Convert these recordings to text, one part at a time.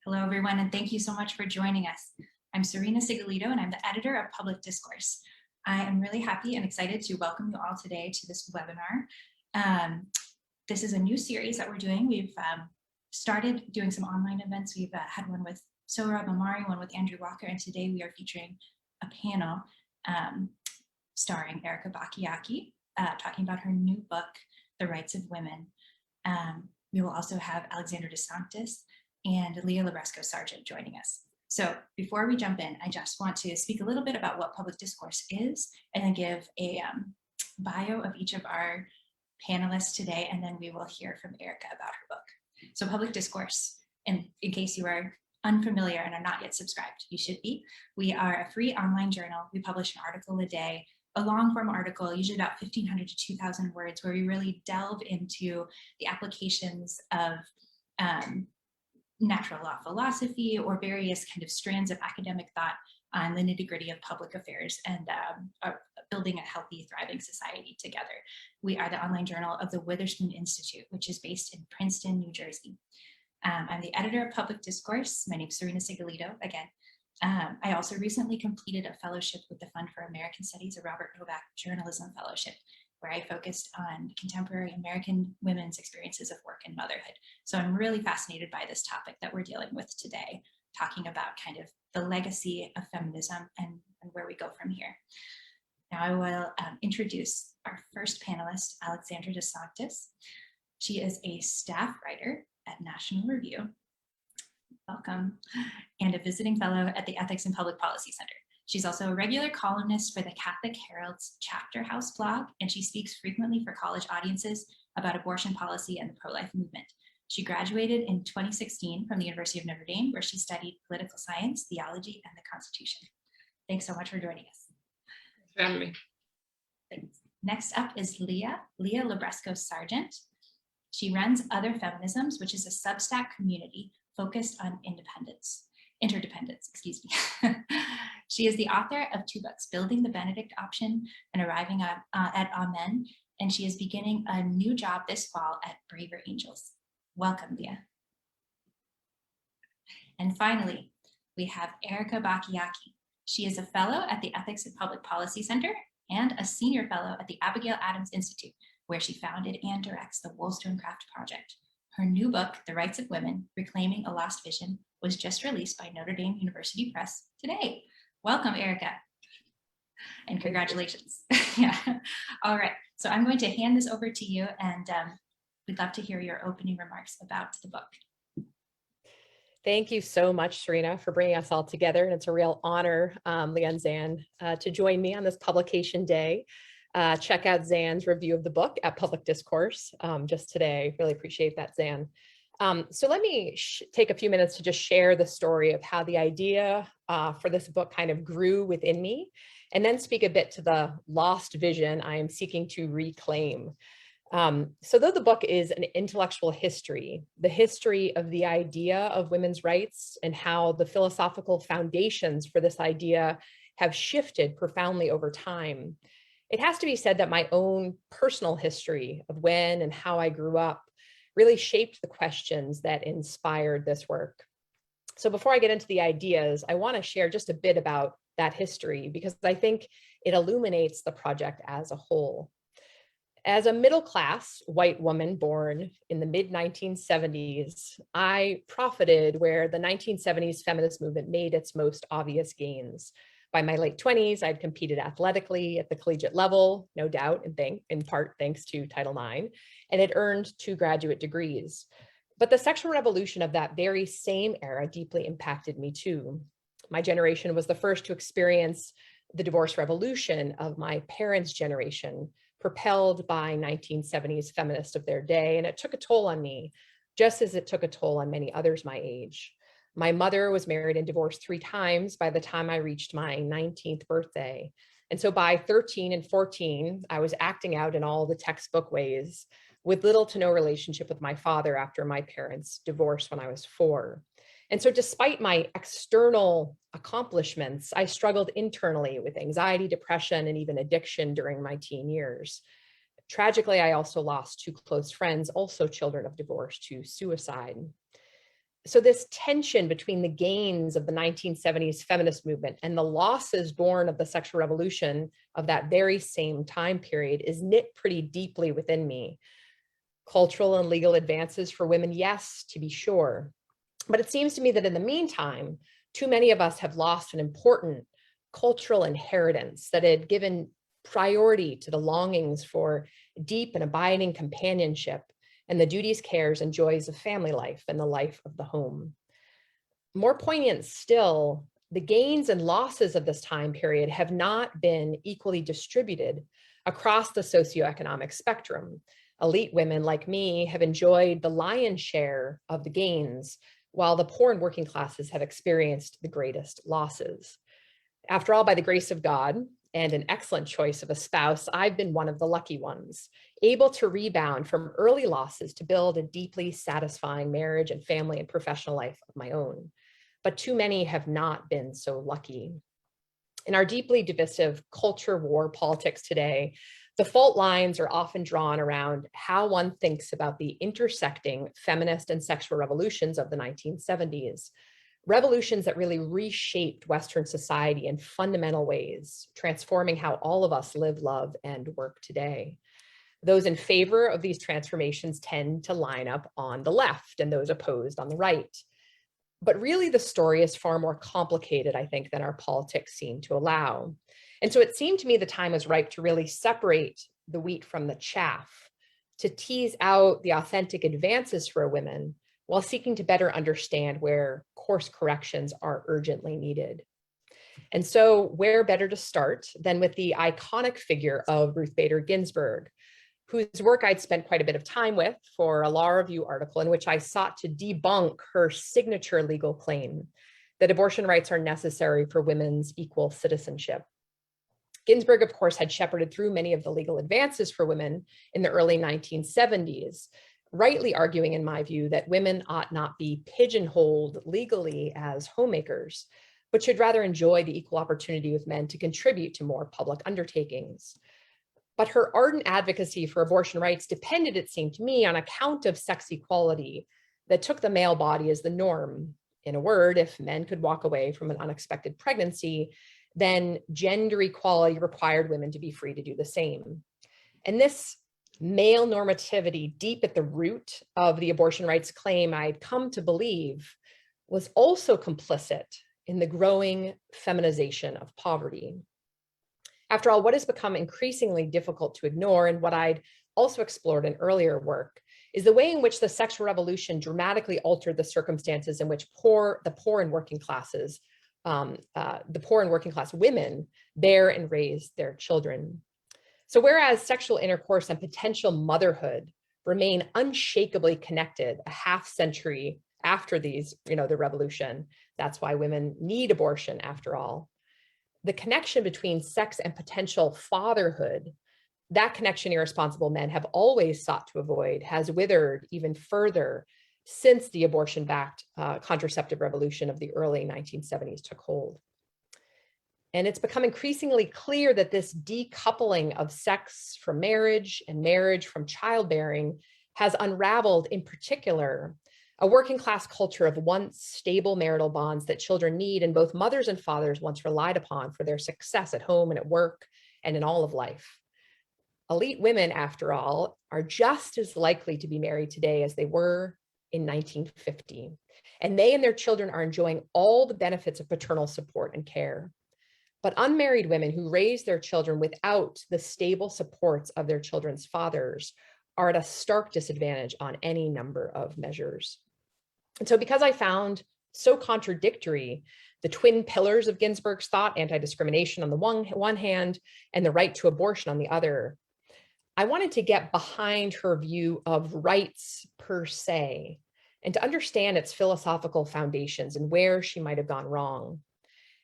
Hello, everyone, and thank you so much for joining us. I'm Serena Sigolito, and I'm the editor of Public Discourse. I am really happy and excited to welcome you all today to this webinar. This is a new series that we're doing. We've started doing some online events. We've had one with Sohrab Ahmari, one with Andrew Walker, and today we are featuring a panel starring Erika Bachiochi, talking about her new book, The Rights of Women. We will also have Alexandra DeSantis and Leah Labresco-Sargent joining us. So before we jump in, I just want to speak a little bit about what public discourse is and then give a bio of each of our panelists today, and then we will hear from Erika about her book. So public discourse, and in case you are unfamiliar and are not yet subscribed, you should be. We are a free online journal. We publish an article a day, a long form article, usually about 1,500 to 2,000 words, where we really delve into the applications of natural law philosophy or various kind of strands of academic thought on the nitty-gritty of public affairs and building a healthy, thriving society together. We are the online journal of the Witherspoon Institute, which is based in Princeton, New Jersey. I'm the editor of Public Discourse. My name is Serena Sigolito, again. I also recently completed a fellowship with the Fund for American Studies, a Robert Novak Journalism Fellowship, where I focused on contemporary American women's experiences of work and motherhood. So I'm really fascinated by this topic that we're dealing with today, talking about kind of the legacy of feminism and where we go from here. Now I will introduce our first panelist, Alexandra DeSantis. She is a staff writer at National Review, welcome, and a visiting fellow at the Ethics and Public Policy Center. She's also a regular columnist for the Catholic Herald's Chapter House blog, and she speaks frequently for college audiences about abortion policy and the pro-life movement. She graduated in 2016 from the University of Notre Dame, where she studied political science, theology, and the Constitution. Thanks so much for joining us. Thanks for having me. Thanks. Next up is Leah Labresco-Sargent. She runs Other Feminisms, which is a Substack community focused on interdependence, excuse me. She is the author of 2 books, Building the Benedict Option and Arriving at Amen, and she is beginning a new job this fall at Braver Angels. Welcome, Leah. And finally, we have Erika Bachiochi. She is a fellow at the Ethics and Public Policy Center and a senior fellow at the Abigail Adams Institute, where she founded and directs the Wollstonecraft Project. Her new book, The Rights of Women, Reclaiming a Lost Vision, was just released by Notre Dame University Press today. Welcome, Erika, and congratulations. Yeah. All right, so I'm going to hand this over to you, and we'd love to hear your opening remarks about the book. Thank you so much, Serena, for bringing us all together, and it's a real honor, Leah and Zan, to join me on this publication day. Check out Zan's review of the book at Public Discourse just today. Really appreciate that, Zan. So let me take a few minutes to just share the story of how the idea for this book kind of grew within me, and then speak a bit to the lost vision I am seeking to reclaim. So though the book is an intellectual history, the history of the idea of women's rights and how the philosophical foundations for this idea have shifted profoundly over time, it has to be said that my own personal history of when and how I grew up really shaped the questions that inspired this work. So before I get into the ideas, I want to share just a bit about that history because I think it illuminates the project as a whole. As a middle-class white woman born in the mid-1970s, I profited where the 1970s feminist movement made its most obvious gains. By my late 20s, I'd competed athletically at the collegiate level, no doubt, in part thanks to Title IX, and had earned 2 graduate degrees. But the sexual revolution of that very same era deeply impacted me too. My generation was the first to experience the divorce revolution of my parents' generation, propelled by 1970s feminists of their day, and it took a toll on me, just as it took a toll on many others my age. My mother was married and divorced 3 times by the time I reached my 19th birthday. And so by 13 and 14, I was acting out in all the textbook ways with little to no relationship with my father after my parents' divorce when I was 4. And so despite my external accomplishments, I struggled internally with anxiety, depression, and even addiction during my teen years. Tragically, I also lost 2 close friends, also children of divorce, to suicide. So this tension between the gains of the 1970s feminist movement and the losses born of the sexual revolution of that very same time period is knit pretty deeply within me. Cultural and legal advances for women, yes, to be sure. But it seems to me that in the meantime, too many of us have lost an important cultural inheritance that had given priority to the longings for deep and abiding companionship and the duties, cares, and joys of family life and the life of the home. More poignant still, the gains and losses of this time period have not been equally distributed across the socioeconomic spectrum. Elite women like me have enjoyed the lion's share of the gains, while the poor and working classes have experienced the greatest losses. After all, by the grace of God and an excellent choice of a spouse, I've been one of the lucky ones, able to rebound from early losses to build a deeply satisfying marriage and family and professional life of my own. But too many have not been so lucky. In our deeply divisive culture war politics today, the fault lines are often drawn around how one thinks about the intersecting feminist and sexual revolutions of the 1970s. Revolutions that really reshaped Western society in fundamental ways, transforming how all of us live, love, and work today. Those in favor of these transformations tend to line up on the left and those opposed on the right. But really, the story is far more complicated, I think, than our politics seem to allow. And so it seemed to me the time was ripe to really separate the wheat from the chaff, to tease out the authentic advances for women while seeking to better understand where course corrections are urgently needed. And so where better to start than with the iconic figure of Ruth Bader Ginsburg, whose work I'd spent quite a bit of time with for a law review article in which I sought to debunk her signature legal claim that abortion rights are necessary for women's equal citizenship. Ginsburg, of course, had shepherded through many of the legal advances for women in the early 1970s, rightly arguing, in my view, that women ought not be pigeonholed legally as homemakers, but should rather enjoy the equal opportunity with men to contribute to more public undertakings. But her ardent advocacy for abortion rights depended, it seemed to me, on a count of sex equality that took the male body as the norm. In a word, if men could walk away from an unexpected pregnancy, then gender equality required women to be free to do the same. And this male normativity, deep at the root of the abortion rights claim, I'd come to believe was also complicit in the growing feminization of poverty. After all, what has become increasingly difficult to ignore, and what I'd also explored in earlier work, is the way in which the sexual revolution dramatically altered the circumstances in which the poor and working class women bear and raise their children. So whereas sexual intercourse and potential motherhood remain unshakably connected a half century after the revolution, that's why women need abortion after all. The connection between sex and potential fatherhood, that connection irresponsible men have always sought to avoid, has withered even further since the abortion-backed contraceptive revolution of the early 1970s took hold. And it's become increasingly clear that this decoupling of sex from marriage and marriage from childbearing has unraveled, in particular, a working class culture of once stable marital bonds that children need, and both mothers and fathers once relied upon for their success at home and at work and in all of life. Elite women, after all, are just as likely to be married today as they were in 1950. And they and their children are enjoying all the benefits of paternal support and care. But unmarried women who raise their children without the stable supports of their children's fathers are at a stark disadvantage on any number of measures. And so because I found so contradictory the twin pillars of Ginsburg's thought, anti-discrimination on the one hand and the right to abortion on the other, I wanted to get behind her view of rights per se and to understand its philosophical foundations and where she might have gone wrong.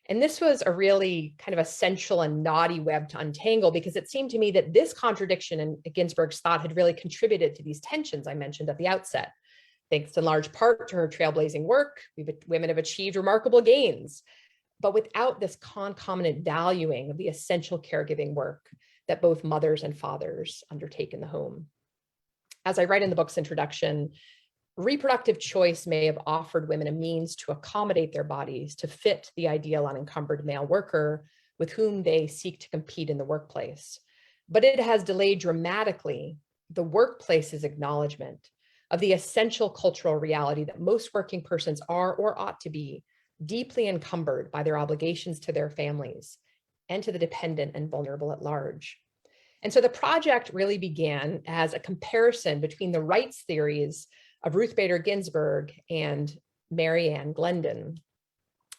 And this was a really kind of essential and knotty web to untangle, because it seemed to me that this contradiction in Ginsburg's thought had really contributed to these tensions I mentioned at the outset. Thanks in large part to her trailblazing work, women have achieved remarkable gains, but without this concomitant valuing of the essential caregiving work that both mothers and fathers undertake in the home. As I write in the book's introduction, Reproductive choice may have offered women a means to accommodate their bodies to fit the ideal unencumbered male worker with whom they seek to compete in the workplace. But it has delayed dramatically the workplace's acknowledgement of the essential cultural reality that most working persons are or ought to be deeply encumbered by their obligations to their families and to the dependent and vulnerable at large. And so the project really began as a comparison between the rights theories of Ruth Bader Ginsburg and Mary Ann Glendon.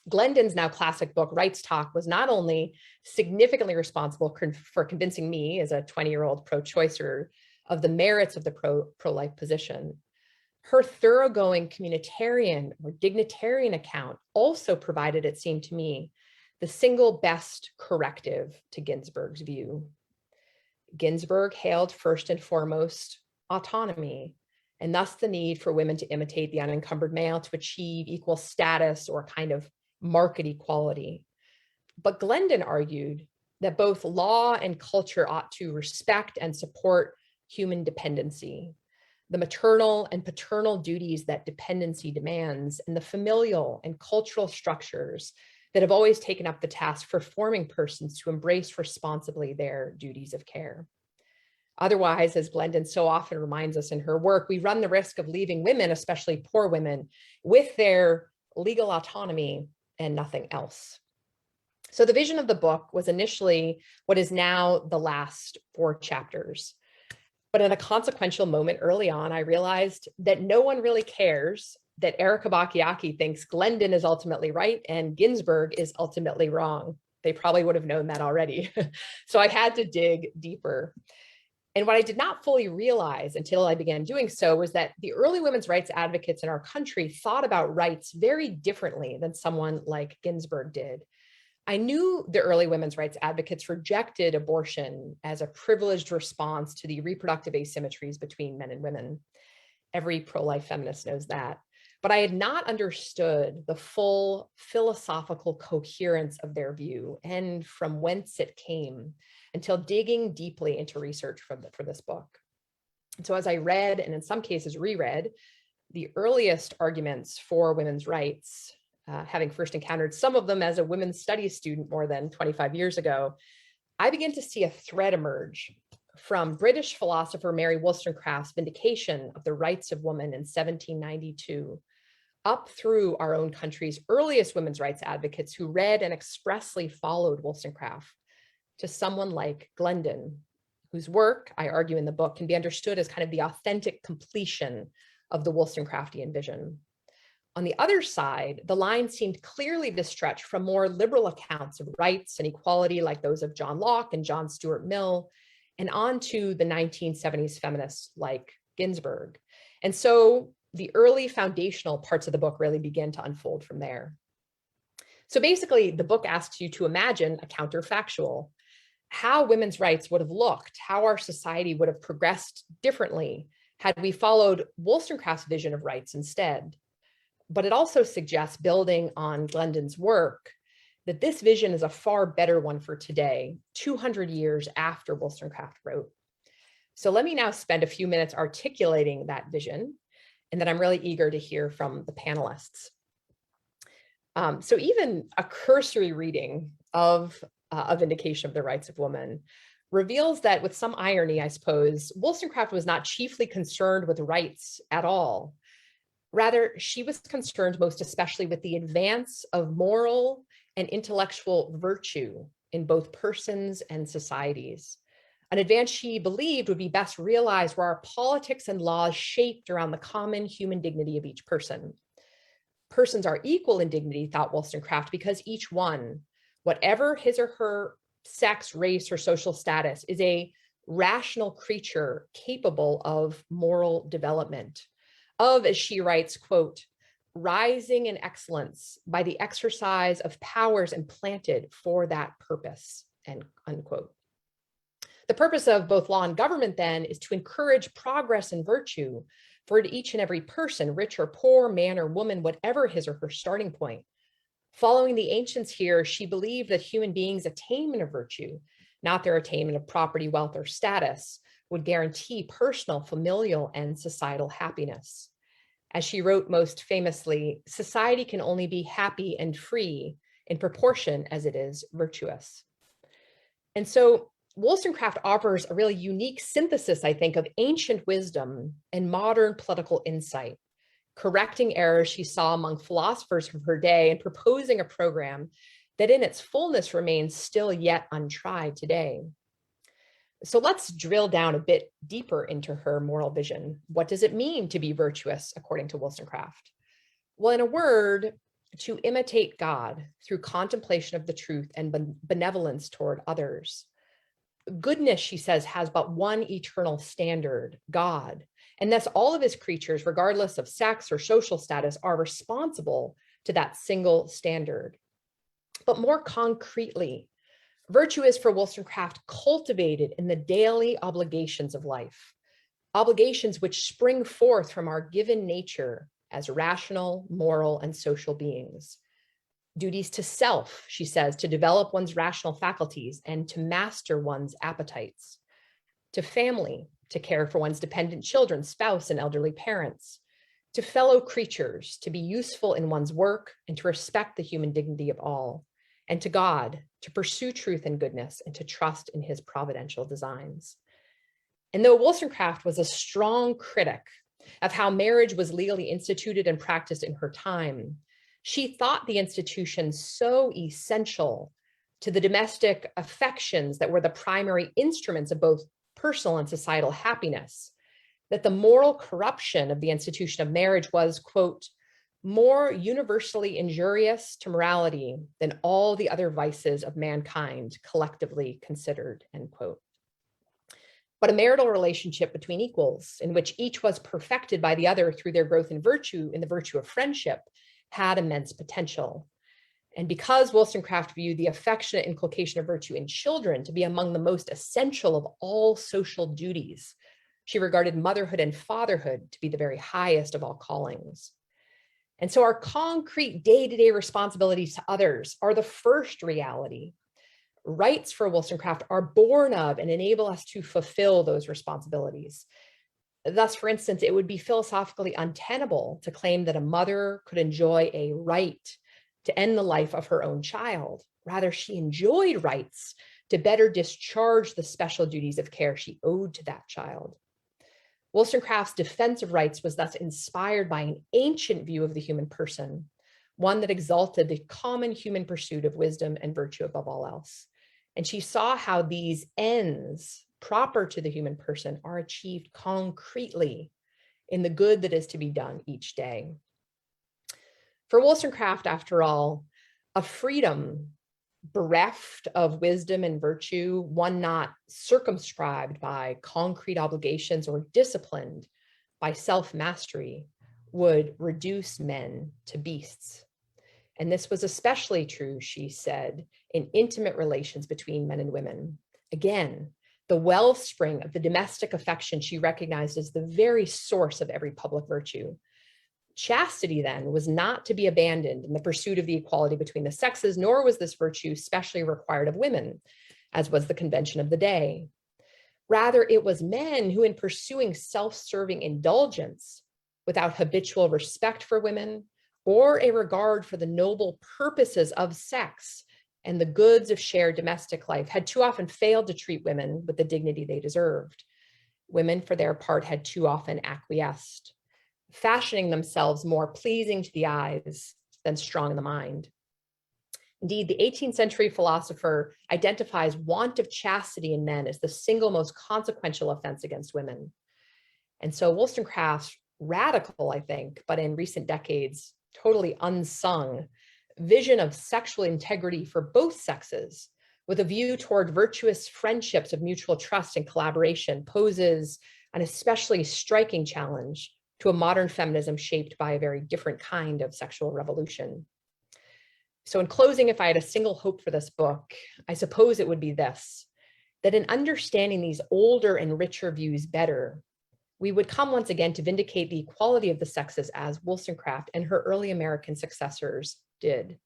Glendon's now classic book, Rights Talk, was not only significantly responsible for convincing me as a 20-year-old pro-choicer of the merits of the pro-life position. Her thoroughgoing communitarian or dignitarian account also provided, it seemed to me, the single best corrective to Ginsburg's view. Ginsburg hailed first and foremost autonomy, and thus the need for women to imitate the unencumbered male to achieve equal status or kind of market equality. But Glendon argued that both law and culture ought to respect and support human dependency, the maternal and paternal duties that dependency demands, and the familial and cultural structures that have always taken up the task for forming persons to embrace responsibly their duties of care. Otherwise, as Glendon so often reminds us in her work, we run the risk of leaving women, especially poor women, with their legal autonomy and nothing else. So the vision of the book was initially what is now the last 4 chapters. But in a consequential moment early on, I realized that no one really cares that Erika Bachiochi thinks Glendon is ultimately right and Ginsburg is ultimately wrong. They probably would have known that already. So I had to dig deeper. And what I did not fully realize until I began doing so was that the early women's rights advocates in our country thought about rights very differently than someone like Ginsburg did. I knew the early women's rights advocates rejected abortion as a privileged response to the reproductive asymmetries between men and women. Every pro-life feminist knows that. But I had not understood the full philosophical coherence of their view and from whence it came until digging deeply into research for this book. And so as I read, and in some cases reread, the earliest arguments for women's rights, having first encountered some of them as a women's studies student more than 25 years ago, I began to see a thread emerge from British philosopher Mary Wollstonecraft's vindication of the rights of women in 1792, up through our own country's earliest women's rights advocates who read and expressly followed Wollstonecraft, to someone like Glendon, whose work, I argue in the book, can be understood as kind of the authentic completion of the Wollstonecraftian vision. On the other side, the line seemed clearly to stretch from more liberal accounts of rights and equality like those of John Locke and John Stuart Mill, and on to the 1970s feminists like Ginsburg. And so the early foundational parts of the book really begin to unfold from there. So basically, the book asks you to imagine a counterfactual, how women's rights would have looked, how our society would have progressed differently had we followed Wollstonecraft's vision of rights instead. But it also suggests, building on Glendon's work, that this vision is a far better one for today, 200 years after Wollstonecraft wrote. So let me now spend a few minutes articulating that vision, and then I'm really eager to hear from the panelists. So even a cursory reading of a vindication of the rights of women reveals that, with some irony, I suppose, Wollstonecraft was not chiefly concerned with rights at all. Rather, she was concerned most especially with the advance of moral and intellectual virtue in both persons and societies, an advance she believed would be best realized where our politics and laws shaped around the common human dignity of each person. Persons are equal in dignity, thought Wollstonecraft, because each one, whatever his or her sex, race, or social status, is a rational creature capable of moral development, of, as she writes, quote, rising in excellence by the exercise of powers implanted for that purpose, end unquote. The purpose of both law and government, then, is to encourage progress and virtue for each and every person, rich or poor, man or woman, whatever his or her starting point. Following the ancients here, she believed that human beings' attainment of virtue, not their attainment of property, wealth, or status, would guarantee personal, familial, and societal happiness. As she wrote most famously, society can only be happy and free in proportion as it is virtuous. And so Wollstonecraft offers a really unique synthesis, I think, of ancient wisdom and modern political insight, correcting errors she saw among philosophers of her day and proposing a program that in its fullness remains still yet untried today. So let's drill down a bit deeper into her moral vision. What does it mean to be virtuous, according to Wollstonecraft? Well, in a word, to imitate God through contemplation of the truth and benevolence toward others. Goodness, she says, has but one eternal standard, God, and thus all of his creatures, regardless of sex or social status, are responsible to that single standard. But more concretely, virtue is for Wollstonecraft cultivated in the daily obligations of life, obligations which spring forth from our given nature as rational, moral, and social beings. Duties to self, she says, to develop one's rational faculties and to master one's appetites. To family, to care for one's dependent children, spouse, and elderly parents. To fellow creatures, to be useful in one's work and to respect the human dignity of all. And to God, to pursue truth and goodness and to trust in his providential designs. And though Wollstonecraft was a strong critic of how marriage was legally instituted and practiced in her time, she thought the institution so essential to the domestic affections that were the primary instruments of both personal and societal happiness, that the moral corruption of the institution of marriage was, quote, more universally injurious to morality than all the other vices of mankind collectively considered, end quote. But a marital relationship between equals, in which each was perfected by the other through their growth in the virtue of friendship, had immense potential. And because Wollstonecraft viewed the affectionate inculcation of virtue in children to be among the most essential of all social duties, she regarded motherhood and fatherhood to be the very highest of all callings. And so our concrete day-to-day responsibilities to others are the first reality. Rights for Wollstonecraft are born of and enable us to fulfill those responsibilities. Thus, for instance, it would be philosophically untenable to claim that a mother could enjoy a right to end the life of her own child. Rather, she enjoyed rights to better discharge the special duties of care she owed to that child. Wollstonecraft's defense of rights was thus inspired by an ancient view of the human person, one that exalted the common human pursuit of wisdom and virtue above all else. And she saw how these ends proper to the human person are achieved concretely in the good that is to be done each day. For Wollstonecraft, after all, a freedom bereft of wisdom and virtue, one not circumscribed by concrete obligations or disciplined by self-mastery, would reduce men to beasts. And this was especially true, she said, in intimate relations between men and women. Again, the wellspring of the domestic affection she recognized as the very source of every public virtue. Chastity, then, was not to be abandoned in the pursuit of the equality between the sexes, nor was this virtue specially required of women, as was the convention of the day. Rather, it was men who, in pursuing self-serving indulgence, without habitual respect for women, or a regard for the noble purposes of sex and the goods of shared domestic life, had too often failed to treat women with the dignity they deserved. Women, for their part, had too often acquiesced, fashioning themselves more pleasing to the eyes than strong in the mind. Indeed, the 18th century philosopher identifies want of chastity in men as the single most consequential offense against women. And so Wollstonecraft's radical, I think, but in recent decades, totally unsung vision of sexual integrity for both sexes, with a view toward virtuous friendships of mutual trust and collaboration, poses an especially striking challenge to a modern feminism shaped by a very different kind of sexual revolution. So in closing, if I had a single hope for this book, I suppose it would be this, that in understanding these older and richer views better, we would come once again to vindicate the equality of the sexes as Wollstonecraft and her early American successors did.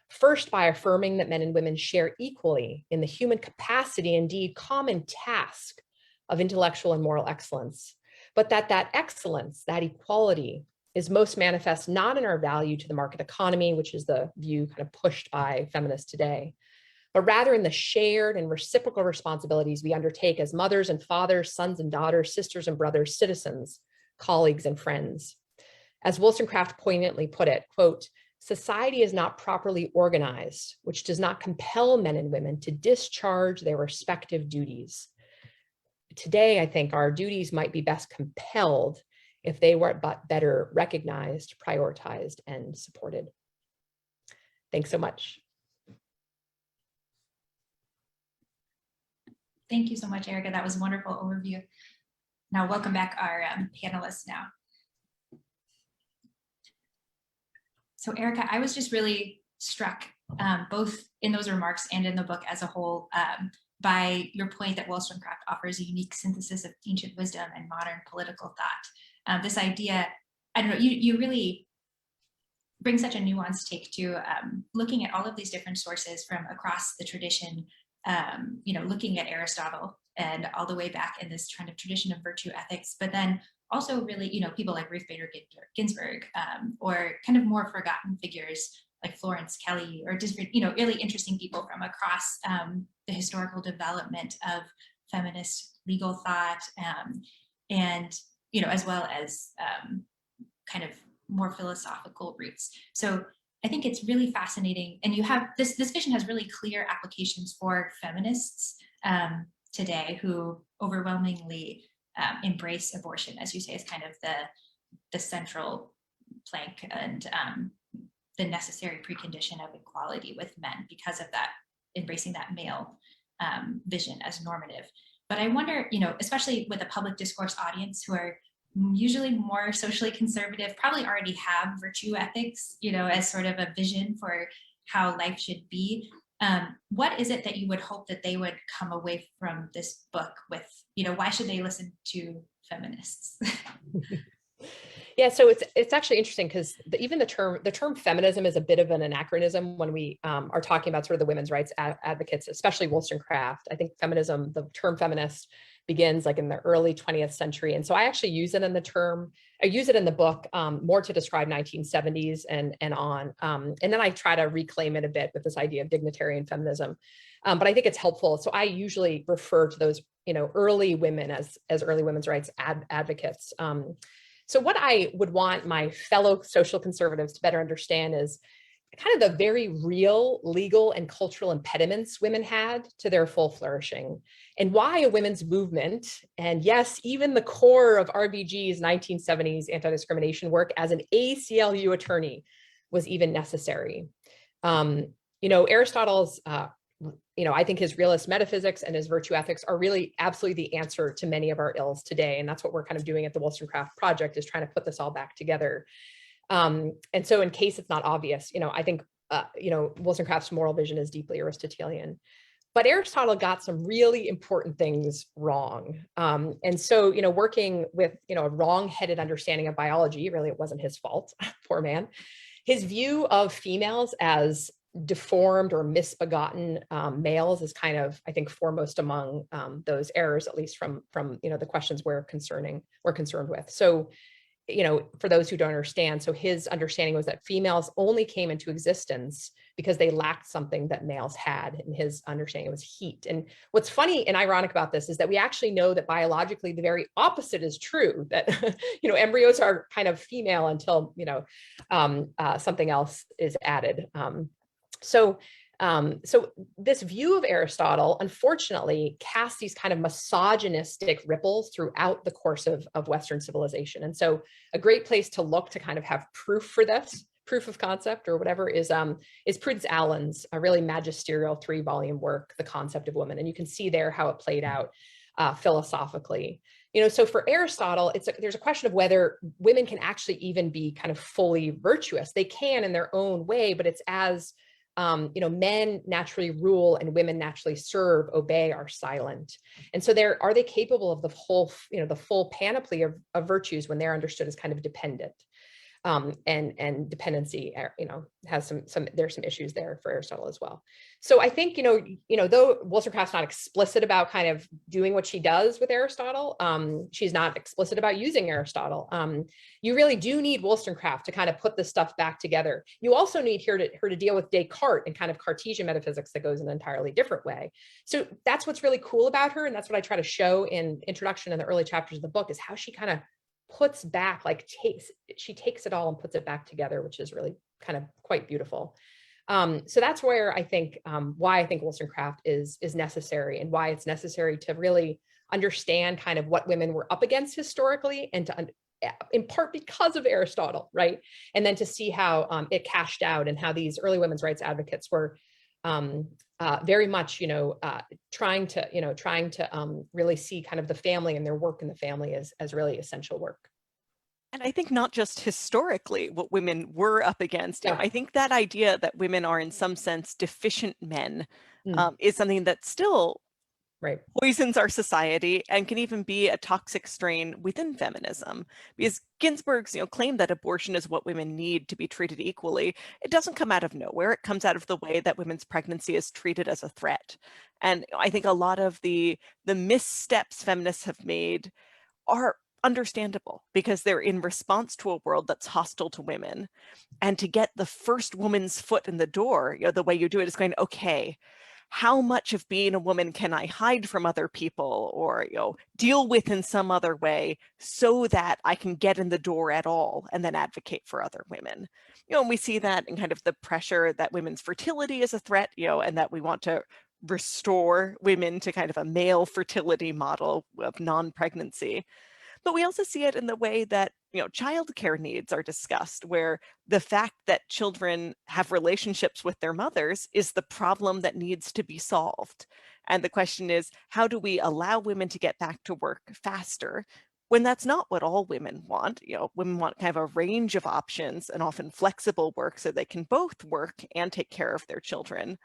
First, by affirming that men and women share equally in the human capacity, indeed common task of intellectual and moral excellence, but that excellence, that equality, is most manifest not in our value to the market economy, which is the view kind of pushed by feminists today, but rather in the shared and reciprocal responsibilities we undertake as mothers and fathers, sons and daughters, sisters and brothers, citizens, colleagues and friends. As Wollstonecraft poignantly put it, quote, "Society is not properly organized, which does not compel men and women to discharge their respective duties." Today, I think our duties might be best compelled if they were but better recognized, prioritized, and supported. Thanks so much. Thank you so much, Erika. That was a wonderful overview. Now, welcome back our panelists now. So Erika, I was just really struck both in those remarks and in the book as a whole by your point that Wollstonecraft offers a unique synthesis of ancient wisdom and modern political thought. This idea, I don't know, you really bring such a nuanced take to looking at all of these different sources from across the tradition, looking at Aristotle and all the way back in this kind of tradition of virtue ethics, but then also really, people like Ruth Bader Ginsburg, or kind of more forgotten figures like Florence Kelley, or just, really interesting people from across the historical development of feminist legal thought, and, as well as kind of more philosophical roots. So I think it's really fascinating. And you have this vision has really clear applications for feminists today who overwhelmingly embrace abortion, as you say, is kind of the central plank and the necessary precondition of equality with men because of that, embracing that male vision as normative. But I wonder, especially with a public discourse audience who are usually more socially conservative, probably already have virtue ethics, as sort of a vision for how life should be. What is it that you would hope that they would come away from this book with? Why should they listen to feminists? Yeah, so it's actually interesting because even the term feminism is a bit of an anachronism when we are talking about sort of the women's rights advocates, especially Wollstonecraft. I think feminism, the term feminist, begins like in the early 20th century, and so I actually use it in the book more to describe 1970s and on, and then I try to reclaim it a bit with this idea of dignitarian feminism. But I think it's helpful. So I usually refer to those early women as early women's rights advocates. So what I would want my fellow social conservatives to better understand is kind of the very real legal and cultural impediments women had to their full flourishing, and why a women's movement, and yes, even the core of RBG's 1970s anti-discrimination work as an ACLU attorney, was even necessary. Aristotle's I think his realist metaphysics and his virtue ethics are really absolutely the answer to many of our ills today. And that's what we're kind of doing at the Wollstonecraft Project, is trying to put this all back together. And so in case it's not obvious, I think, Wollstonecraft's moral vision is deeply Aristotelian. But Aristotle got some really important things wrong. And so, working with, a wrong-headed understanding of biology, really, it wasn't his fault, poor man. His view of females as deformed or misbegotten males is kind of, I think, foremost among those errors, at least from the questions we're concerned with. So, for those who don't understand, so his understanding was that females only came into existence because they lacked something that males had, and his understanding was heat. And what's funny and ironic about this is that we actually know that biologically the very opposite is true, that embryos are kind of female until something else is added. So this view of Aristotle, unfortunately, casts these kind of misogynistic ripples throughout the course of Western civilization. And so a great place to look to kind of have proof for this, proof of concept or whatever, is Prudence Allen's a really magisterial 3-volume work, The Concept of Woman. And you can see there how it played out philosophically. So for Aristotle, there's a question of whether women can actually even be kind of fully virtuous. They can in their own way, but it's as men naturally rule and women naturally serve, obey, are silent. And so are they capable of the whole, the full panoply of virtues when they're understood as kind of dependent? and dependency, has there's some issues there for Aristotle as well. So I think, though Wollstonecraft's not explicit about kind of doing what she does with Aristotle, she's not explicit about using Aristotle. You really do need Wollstonecraft to kind of put this stuff back together. You also need her to deal with Descartes and kind of Cartesian metaphysics that goes in an entirely different way. So that's what's really cool about her. And that's what I try to show in introduction in the early chapters of the book, is how she kind of puts back, she takes it all and puts it back together, which is really kind of quite beautiful. So that's where I think, why I think Wollstonecraft is necessary, and why it's necessary to really understand kind of what women were up against historically, and in part because of Aristotle, right? And then to see how it cashed out, and how these early women's rights advocates were very much, trying to really see kind of the family and their work in the family as really essential work. And I think not just historically what women were up against. Yeah. I think that idea that women are in some sense deficient men is something that still poisons our society, and can even be a toxic strain within feminism. Because Ginsburg's claim that abortion is what women need to be treated equally, it doesn't come out of nowhere. It comes out of the way that women's pregnancy is treated as a threat. And I think a lot of the missteps feminists have made are understandable, because they're in response to a world that's hostile to women. And to get the first woman's foot in the door, the way you do it is going, okay, how much of being a woman can I hide from other people, or deal with in some other way, so that I can get in the door at all and then advocate for other women? And we see that in kind of the pressure that women's fertility is a threat, and that we want to restore women to kind of a male fertility model of non-pregnancy. But we also see it in the way that, childcare needs are discussed, where the fact that children have relationships with their mothers is the problem that needs to be solved. And the question is, how do we allow women to get back to work faster, when that's not what all women want? Women want kind of a range of options, and often flexible work, so they can both work and take care of their children.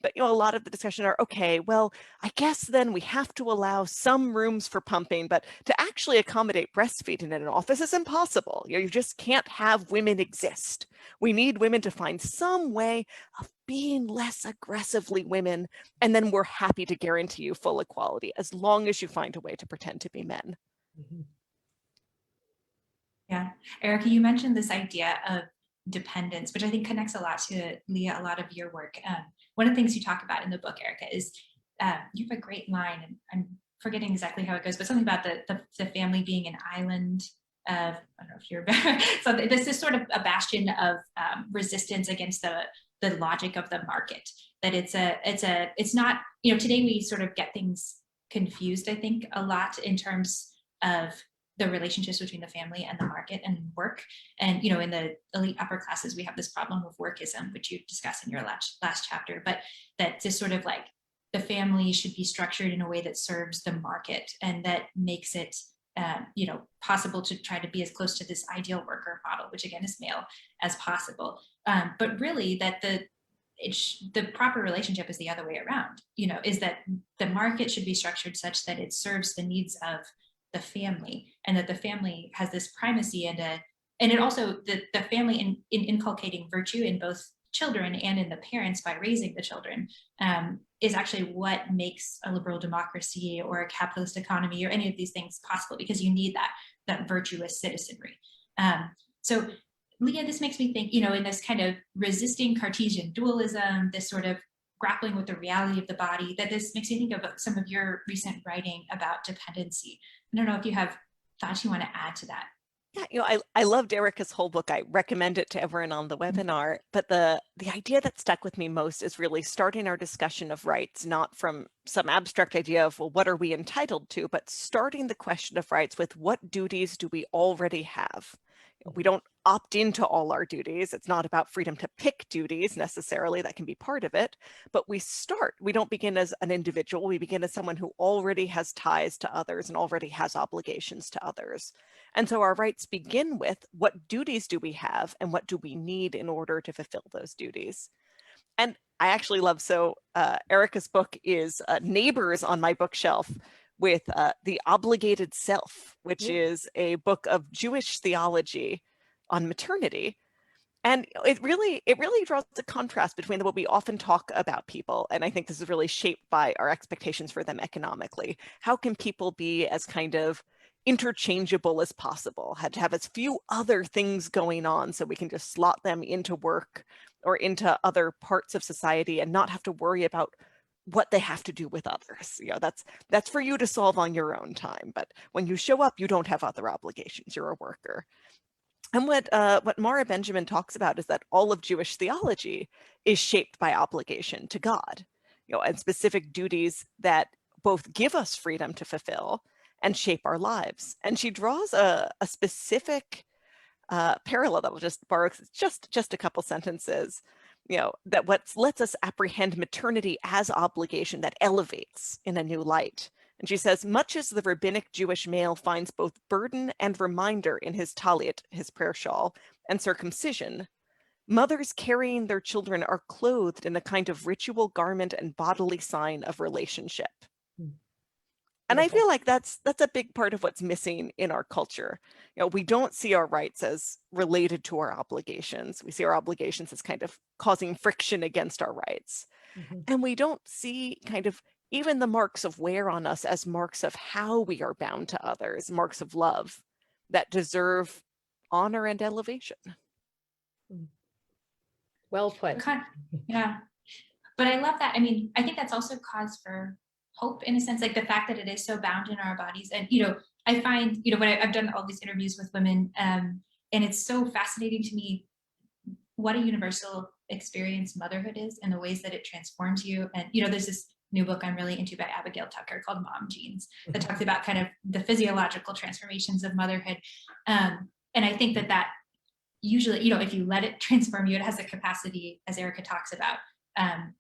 But a lot of the discussion are, okay, well, I guess then we have to allow some rooms for pumping, but to actually accommodate breastfeeding in an office is impossible. You just can't have women exist. We need women to find some way of being less aggressively women, and then we're happy to guarantee you full equality, as long as you find a way to pretend to be men. Yeah, Erika, you mentioned this idea of dependence, which I think connects a lot to, Leah, a lot of your work. One of the things you talk about in the book, Erika, is you have a great line, and I'm forgetting exactly how it goes, but something about the family being an island of, I don't know if you're so this is sort of a bastion of resistance against the logic of the market. That it's not, today we sort of get things confused, I think, a lot in terms of the relationships between the family and the market and work. And, in the elite upper classes, we have this problem of workism, which you discuss in your last chapter, but that this sort of like the family should be structured in a way that serves the market, and that makes it, possible to try to be as close to this ideal worker model, which again is male, as possible. But really that the proper relationship is the other way around, is that the market should be structured such that it serves the needs of the family, and that the family has this primacy, and it also, the family in inculcating virtue in both children and in the parents by raising the children, is actually what makes a liberal democracy or a capitalist economy or any of these things possible, because you need that virtuous citizenry. So Leah, this makes me think, in this kind of resisting Cartesian dualism, this sort of grappling with the reality of the body, that this makes me think of some of your recent writing about dependency. I don't know if you have thoughts you want to add to that. Yeah, I loved Erika's whole book. I recommend it to everyone on the webinar. But the idea that stuck with me most is really starting our discussion of rights, not from some abstract idea of, well, what are we entitled to, but starting the question of rights with, what duties do we already have? We don't opt into all our duties. It's not about freedom to pick duties necessarily. That can be part of it. But we don't begin as an individual. We begin as someone who already has ties to others and already has obligations to others. And so our rights begin with, what duties do we have and what do we need in order to fulfill those duties? And I actually love, Erika's book is neighbors on my bookshelf with The Obligated Self, which is a book of Jewish theology. on maternity. And it really draws a contrast between what we often talk about people, and I think this is really shaped by our expectations for them economically. How can people be as kind of interchangeable as possible, had to have as few other things going on so we can just slot them into work or into other parts of society and not have to worry about what they have to do with others. You know, that's for you to solve on your own time. But when you show up, you don't have other obligations. You're a worker. And what Mara Benjamin talks about is that all of Jewish theology is shaped by obligation to God, you know, and specific duties that both give us freedom to fulfill and shape our lives. And she draws a specific parallel that will just borrow just a couple sentences, you know, that what lets us apprehend maternity as obligation that elevates in a new light. And she says, much as the rabbinic Jewish male finds both burden and reminder in his talit, his prayer shawl, and circumcision, mothers carrying their children are clothed in a kind of ritual garment and bodily sign of relationship. And I feel like that's a big part of what's missing in our culture. You know, we don't see our rights as related to our obligations. We see our obligations as kind of causing friction against our rights. And we don't see kind of even the marks of wear on us as marks of how we are bound to others, marks of love that deserve honor and elevation. Well put. Yeah, but I love that. I mean, I think that's also cause for hope in a sense, like the fact that it is so bound in our bodies. And, you know, I find, you know, when I've done all these interviews with women, and it's so fascinating to me what a universal experience motherhood is and the ways that it transforms you. And, you know, there's this new book I'm really into by Abigail Tucker called Mom Genes that talks about kind of the physiological transformations of motherhood. And I think that usually, you know, if you let it transform you, it has the capacity, as Erika talks about,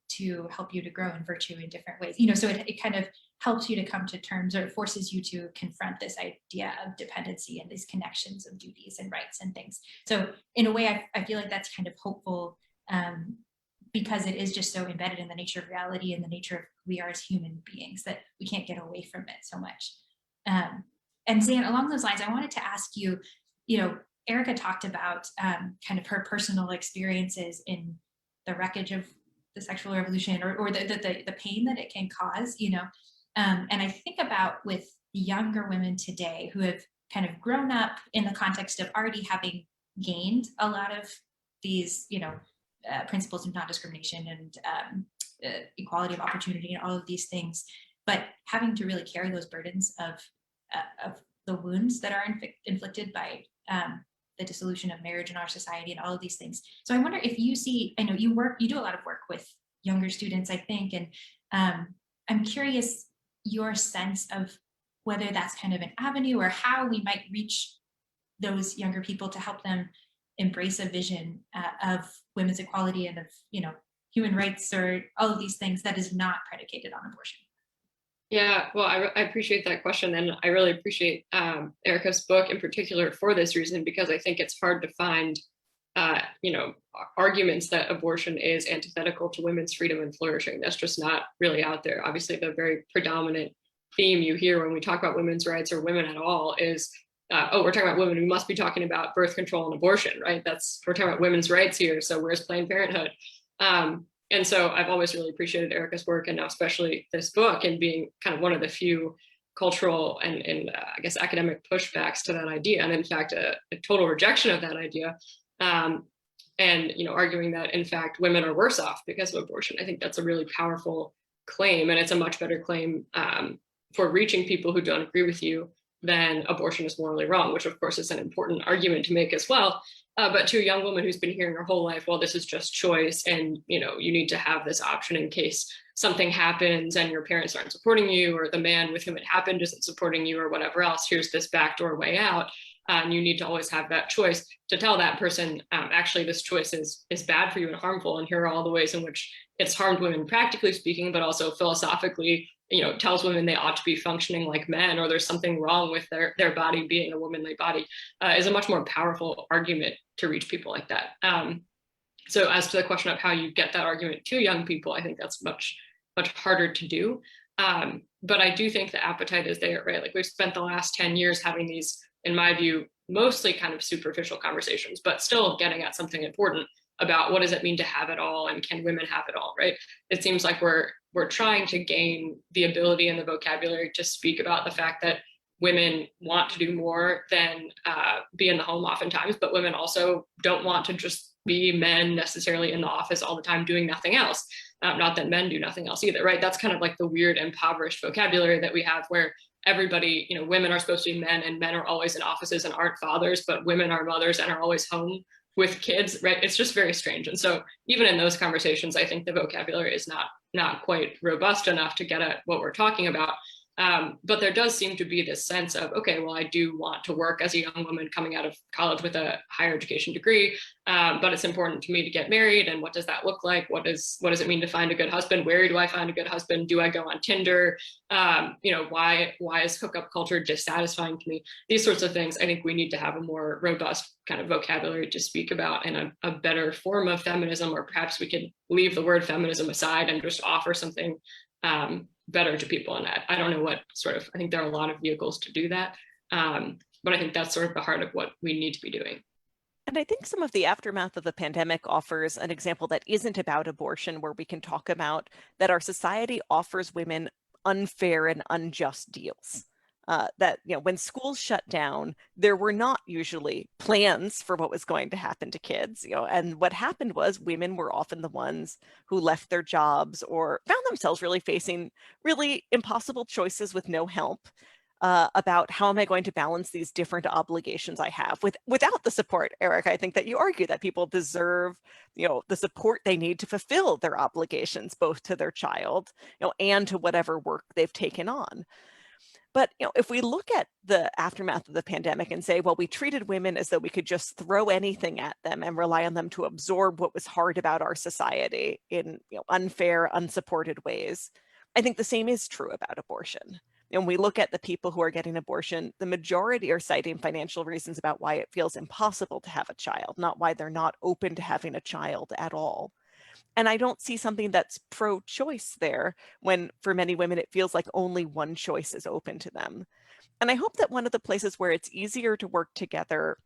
to help you to grow in virtue in different ways. You know, so it kind of helps you to come to terms, or it forces you to confront this idea of dependency and these connections of duties and rights and things. So in a way, I feel like that's kind of hopeful, because it is just so embedded in the nature of reality and the nature of who we are as human beings that we can't get away from it so much. And Zan, along those lines, I wanted to ask you, you know, Erika talked about kind of her personal experiences in the wreckage of the sexual revolution, or the pain that it can cause, you know. And I think about with younger women today who have kind of grown up in the context of already having gained a lot of these, you know, principles of non-discrimination and equality of opportunity and all of these things, but having to really carry those burdens of the wounds that are inflicted by the dissolution of marriage in our society and all of these things. So I wonder if you see, I know you do a lot of work with younger students, I think, and I'm curious your sense of whether that's kind of an avenue or how we might reach those younger people to help them embrace a vision of women's equality and of, you know, human rights or all of these things that is not predicated on abortion. Yeah, well, I appreciate that question. And I really appreciate Erika's book in particular for this reason, because I think it's hard to find, you know, arguments that abortion is antithetical to women's freedom and flourishing. That's just not really out there. Obviously, the very predominant theme you hear when we talk about women's rights or women at all is, oh, we're talking about women, we must be talking about birth control and abortion, right? We're talking about women's rights here. So where's Planned Parenthood? And so I've always really appreciated Erika's work, and now especially this book, and being kind of one of the few cultural and I guess academic pushbacks to that idea, and in fact a total rejection of that idea, and you know, arguing that in fact women are worse off because of abortion. I think that's a really powerful claim, and it's a much better claim for reaching people who don't agree with you than abortion is morally wrong, which of course is an important argument to make as well. But to a young woman who's been hearing her whole life, well, this is just choice, and you know, you need to have this option in case something happens and your parents aren't supporting you, or the man with whom it happened isn't supporting you, or whatever else. Here's this backdoor way out, and you need to always have that choice. To tell that person, actually, this choice is bad for you and harmful, and here are all the ways in which it's harmed women, practically speaking, but also philosophically. You know, tells women they ought to be functioning like men, or there's something wrong with their body being a womanly body, is a much more powerful argument to reach people like that. So as to the question of how you get that argument to young people, I think that's much harder to do. But I do think the appetite is there, right? Like we've spent the last 10 years having these, in my view, mostly kind of superficial conversations, but still getting at something important about what does it mean to have it all, and can women have it all, right? It seems like we're trying to gain the ability and the vocabulary to speak about the fact that women want to do more than be in the home oftentimes, but women also don't want to just be men necessarily in the office all the time doing nothing else. Not that men do nothing else either, right? That's kind of like the weird impoverished vocabulary that we have, where everybody, you know, women are supposed to be men and men are always in offices and aren't fathers, but women are mothers and are always home with kids, right? It's just very strange. And so even in those conversations, I think the vocabulary is not quite robust enough to get at what we're talking about. But there does seem to be this sense of, okay, well, I do want to work as a young woman coming out of college with a higher education degree, but it's important to me to get married. And what does that look like? What does it mean to find a good husband? Where do I find a good husband? Do I go on Tinder? You know, why is hookup culture dissatisfying to me? These sorts of things, I think we need to have a more robust kind of vocabulary to speak about, and a better form of feminism, or perhaps we could leave the word feminism aside and just offer something better to people. And I don't know what sort of, I think there are a lot of vehicles to do that. But I think that's sort of the heart of what we need to be doing. And I think some of the aftermath of the pandemic offers an example that isn't about abortion, where we can talk about that our society offers women unfair and unjust deals. That, you know, when schools shut down, there were not usually plans for what was going to happen to kids, you know, and what happened was women were often the ones who left their jobs or found themselves really facing really impossible choices with no help. About how am I going to balance these different obligations I have without the support, Erika. I think that you argue that people deserve, you know, the support they need to fulfill their obligations, both to their child, you know, and to whatever work they've taken on. But, you know, if we look at the aftermath of the pandemic and say, well, we treated women as though we could just throw anything at them and rely on them to absorb what was hard about our society in, you know, unfair, unsupported ways, I think the same is true about abortion. And we look at the people who are getting abortion, the majority are citing financial reasons about why it feels impossible to have a child, not why they're not open to having a child at all. And I don't see something that's pro-choice there, when for many women it feels like only one choice is open to them. And I hope that one of the places where it's easier to work together,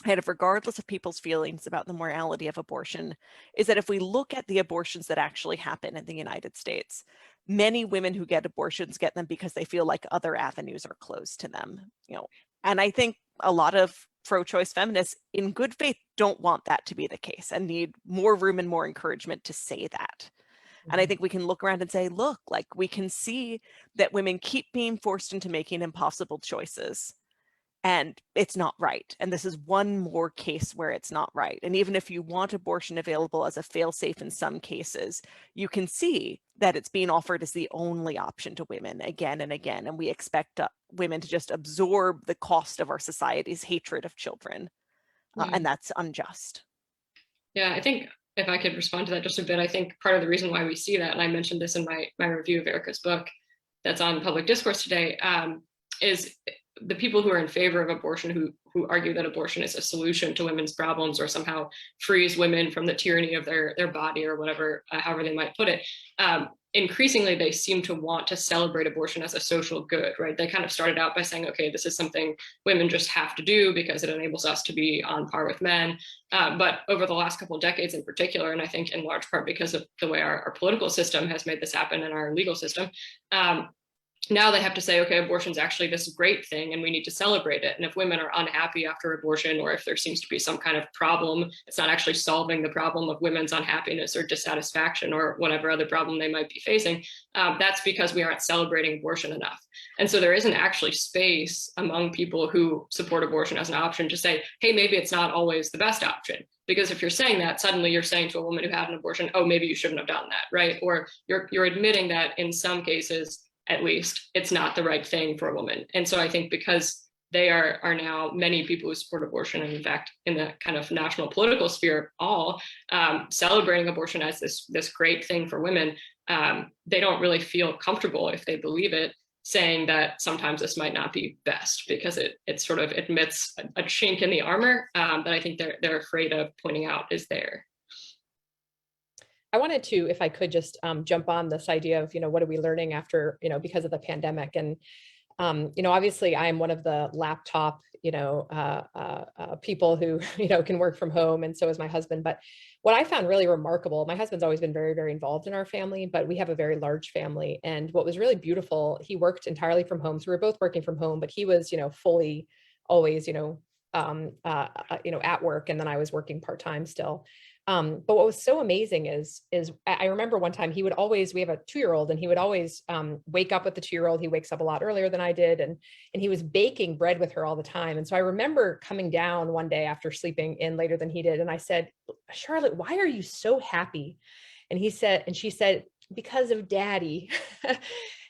kind of regardless of people's feelings about the morality of abortion, is that if we look at the abortions that actually happen in the United States, many women who get abortions get them because they feel like other avenues are closed to them, you know. And I think a lot of pro-choice feminists in good faith don't want that to be the case and need more room and more encouragement to say that. And I think we can look around and say, look, like we can see that women keep being forced into making impossible choices. And it's not right. And this is one more case where it's not right. And even if you want abortion available as a fail-safe in some cases, you can see that it's being offered as the only option to women again and again. And we expect women to just absorb the cost of our society's hatred of children. And that's unjust. Yeah, I think if I could respond to that just a bit, I think part of the reason why we see that, and I mentioned this in my review of Erika's book that's on public discourse today, is the people who are in favor of abortion, who argue that abortion is a solution to women's problems or somehow frees women from the tyranny of their body or whatever, however they might put it. Increasingly, they seem to want to celebrate abortion as a social good, right? They kind of started out by saying, okay, this is something women just have to do because it enables us to be on par with men. But over the last couple of decades in particular, and I think in large part because of the way our political system has made this happen and our legal system, now they have to say, okay, abortion is actually this great thing and we need to celebrate it. And if women are unhappy after abortion, or if there seems to be some kind of problem, it's not actually solving the problem of women's unhappiness or dissatisfaction or whatever other problem they might be facing, that's because we aren't celebrating abortion enough. And so there isn't actually space among people who support abortion as an option to say, hey, maybe it's not always the best option. Because if you're saying that, suddenly you're saying to a woman who had an abortion, oh, maybe you shouldn't have done that, right? Or you're admitting that in some cases, at least, it's not the right thing for a woman. And so I think because they are now many people who support abortion, and in fact, in the kind of national political sphere, all celebrating abortion as this great thing for women, they don't really feel comfortable, if they believe it, saying that sometimes this might not be best, because it sort of admits a chink in the armor that I think they're afraid of pointing out is there. I wanted to, if I could, just jump on this idea of, what are we learning after, because of the pandemic? And, obviously I'm one of the laptop people who, can work from home. And so is my husband. But what I found really remarkable, my husband's always been very, very involved in our family, but we have a very large family. And what was really beautiful, he worked entirely from home. So we were both working from home, but he was, fully always, at work. And then I was working part-time still. But what was so amazing is I remember one time we have a 2-year-old, and he would always wake up with the 2-year-old. He wakes up a lot earlier than I did. And he was baking bread with her all the time. And so I remember coming down one day after sleeping in later than he did. And I said, Charlotte, why are you so happy? And she said, because of daddy.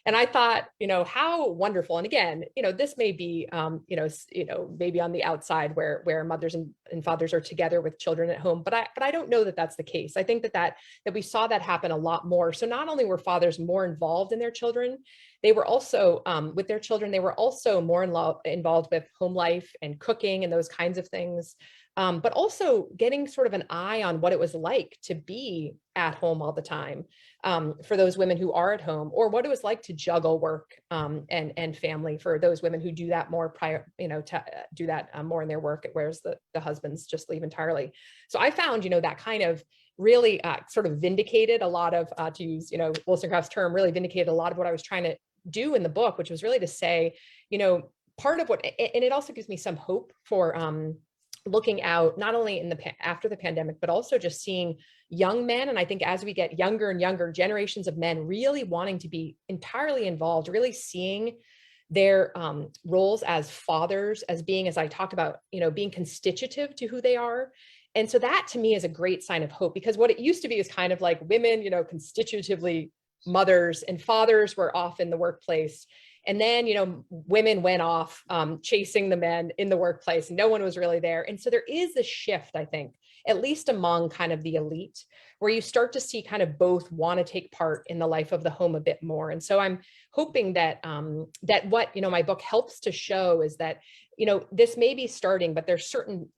And I thought, how wonderful. And again, this may be, maybe on the outside where mothers and fathers are together with children at home, but I don't know that that's the case. I think that we saw that happen a lot more. So not only were fathers more involved in their children, they were also with their children, they were also more involved with home life and cooking and those kinds of things. But also getting sort of an eye on what it was like to be at home all the time for those women who are at home, or what it was like to juggle work and family for those women who do that more do that more in their work, whereas the husbands just leave entirely. So I found, that kind of really sort of vindicated a lot of, to use, Wollstonecraft's term, really vindicated a lot of what I was trying to do in the book, which was really to say, part of what, and it also gives me some hope for looking out not only after the pandemic, but also just seeing young men. And I think as we get younger and younger generations of men really wanting to be entirely involved, really seeing their roles as fathers, as being, as I talked about, being constitutive to who they are. And so that to me is a great sign of hope, because what it used to be is kind of like women, constitutively mothers, and fathers were off in the workplace. And then, women went off chasing the men in the workplace. No one was really there. And so there is a shift, I think, at least among kind of the elite, where you start to see kind of both want to take part in the life of the home a bit more. And so I'm hoping that what, my book helps to show is that, this may be starting, but there's certain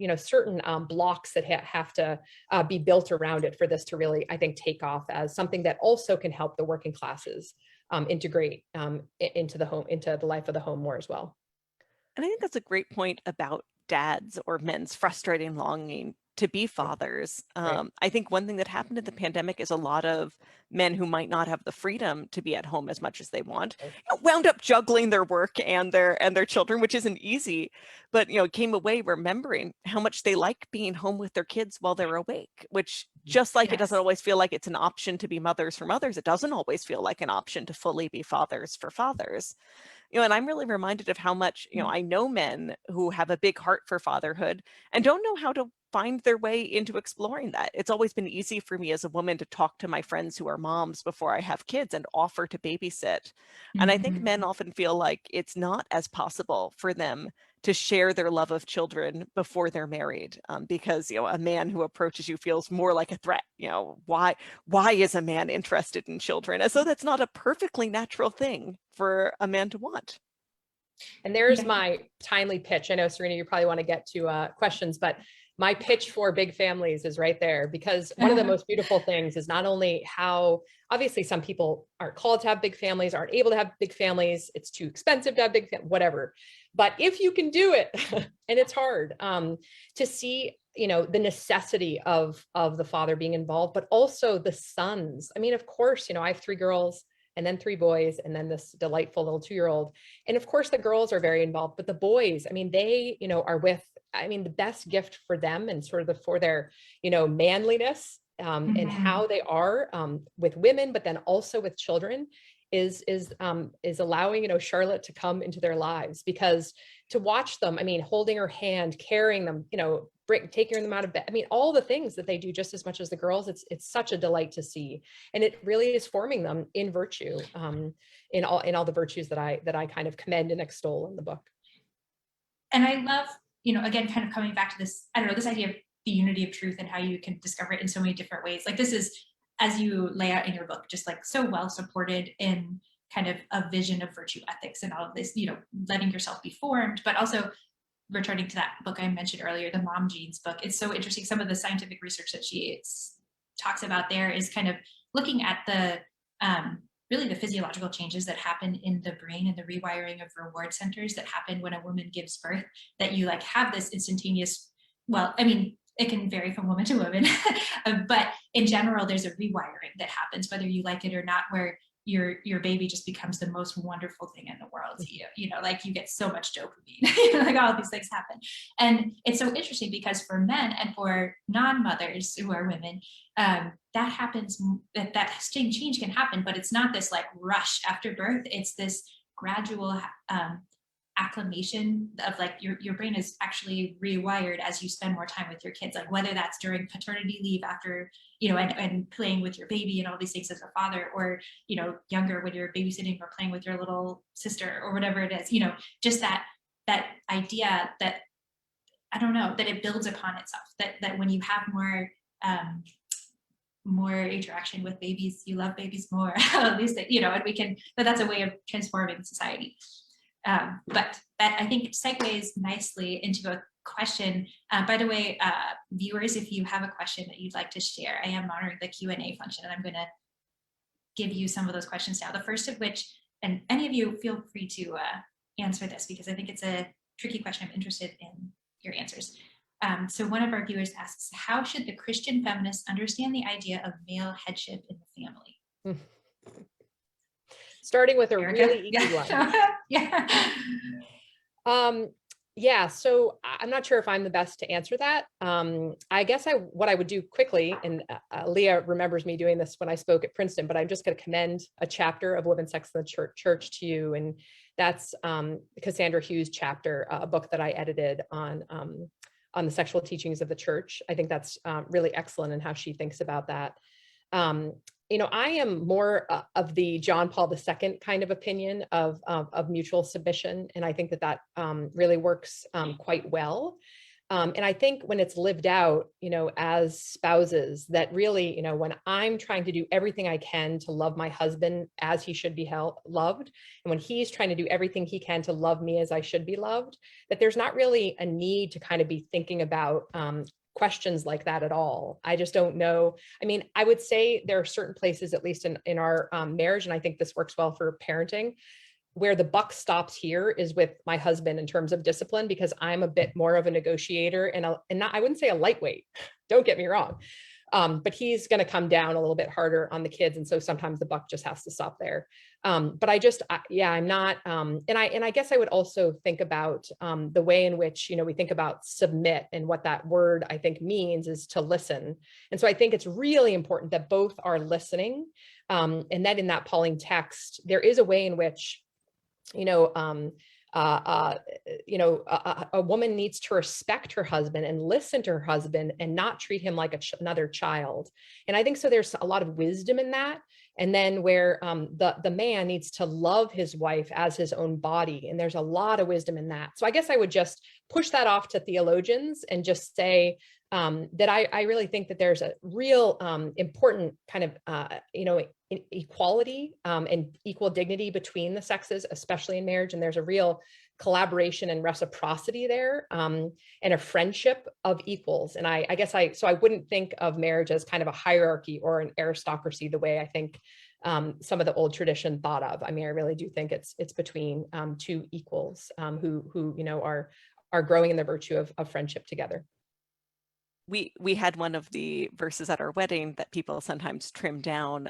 blocks that have to be built around it for this to really, I think, take off as something that also can help the working classes integrate into the life of the home more as well. And I think that's a great point about dads or men's frustrating longing to be fathers. Right. I think one thing that happened in the pandemic is a lot of men who might not have the freedom to be at home as much as they want, wound up juggling their work and their children, which isn't easy, but came away remembering how much they like being home with their kids while they're awake, which just like It doesn't always feel like it's an option to be mothers for mothers, it doesn't always feel like an option to fully be fathers for fathers. And I'm really reminded of how much, I know men who have a big heart for fatherhood and don't know how to find their way into exploring that. It's always been easy for me as a woman to talk to my friends who are moms before I have kids and offer to babysit. And I think men often feel like it's not as possible for them to share their love of children before they're married, because a man who approaches you feels more like a threat. Why is a man interested in children? As though that's not a perfectly natural thing for a man to want. And there's my timely pitch. I know, Serena, you probably want to get to questions, but my pitch for big families is right there, because one of the most beautiful things is not only how obviously some people aren't called to have big families, aren't able to have big families, it's too expensive to have big whatever. But if you can do it, and it's hard, to see, the necessity of the father being involved, but also the sons. I mean, of course, I have 3 girls and then 3 boys, and then this delightful little 2-year-old. And of course the girls are very involved, but the boys, I mean, they, are with, the best gift for them and sort of for their, manliness and how they are with women, but then also with children is allowing, Charlotte to come into their lives, because to watch them, holding her hand, carrying them, taking them out of bed, all the things that they do just as much as the girls, it's such a delight to see. And it really is forming them in virtue, in all the virtues that I kind of commend and extol in the book. And I love, again, kind of coming back to this, this idea of the unity of truth and how you can discover it in so many different ways. Like, this is, as you lay out in your book, just like so well supported in kind of a vision of virtue ethics and all of this, letting yourself be formed, but also returning to that book I mentioned earlier, the Mom Genes book. It's so interesting. Some of the scientific research that she talks about there is kind of looking at the really the physiological changes that happen in the brain and the rewiring of reward centers that happen when a woman gives birth, that you like have this instantaneous, well, I mean, it can vary from woman to woman, but in general, there's a rewiring that happens, whether you like it or not, where your baby just becomes the most wonderful thing in the world to you. You know, like you get so much dopamine, like all these things happen. And it's so interesting because for men and for non-mothers who are women, that happens, that change can happen, but it's not this like rush after birth. It's this gradual acclimation of like your brain is actually rewired as you spend more time with your kids, like whether that's during paternity leave after, you know, and playing with your baby and all these things as a father, or, you know, younger when you're babysitting or playing with your little sister or whatever it is, you know, just that idea that, I don't know, that it builds upon itself, that when you have more interaction with babies, you love babies more, at least, you know, and that's a way of transforming society. But that, I think, segues nicely into a question. By the way, viewers, if you have a question that you'd like to share, I am monitoring the Q&A function, and I'm going to give you some of those questions now. The first of which, and any of you feel free to answer this, because I think it's a tricky question. I'm interested in your answers. So one of our viewers asks, how should the Christian feminists understand the idea of male headship in the family? Starting with a Erika? really easy one. Yeah. Yeah, so I'm not sure if I'm the best to answer that. I guess what I would do quickly, and Leah remembers me doing this when I spoke at Princeton, but I'm just going to commend a chapter of Women's Sex in the Church to you, and that's Cassandra Hughes' chapter, a book that I edited on the sexual teachings of the church. I think that's really excellent in how she thinks about that. You know, I am more of the John Paul II kind of opinion of mutual submission. And I think that really works quite well. And I think when it's lived out, you know, as spouses, that really, you know, when I'm trying to do everything I can to love my husband as he should be loved, and when he's trying to do everything he can to love me as I should be loved, that there's not really a need to kind of be thinking about questions like that at all. I just don't know. I mean, I would say there are certain places, at least in our marriage, and I think this works well for parenting, where the buck stops here is with my husband in terms of discipline, because I'm a bit more of a negotiator and not, I wouldn't say a lightweight, don't get me wrong. But he's going to come down a little bit harder on the kids. And so sometimes the buck just has to stop there. But I'm not, and I guess I would also think about the way in which, you know, we think about submit, and what that word I think means is to listen. And so I think it's really important that both are listening, and that in that Pauline text, there is a way in which, you know, a woman needs to respect her husband and listen to her husband and not treat him like another child. And I think so there's a lot of wisdom in that. And then where the man needs to love his wife as his own body. And there's a lot of wisdom in that. So I guess I would just push that off to theologians and just say that I really think that there's a real important kind of, equality and equal dignity between the sexes, especially in marriage. And there's a real collaboration and reciprocity there, and a friendship of equals. And I guess I wouldn't think of marriage as kind of a hierarchy or an aristocracy the way I think some of the old tradition thought of. I mean, I really do think it's between two equals who you know are growing in the virtue of friendship together. We had one of the verses at our wedding that people sometimes trim down.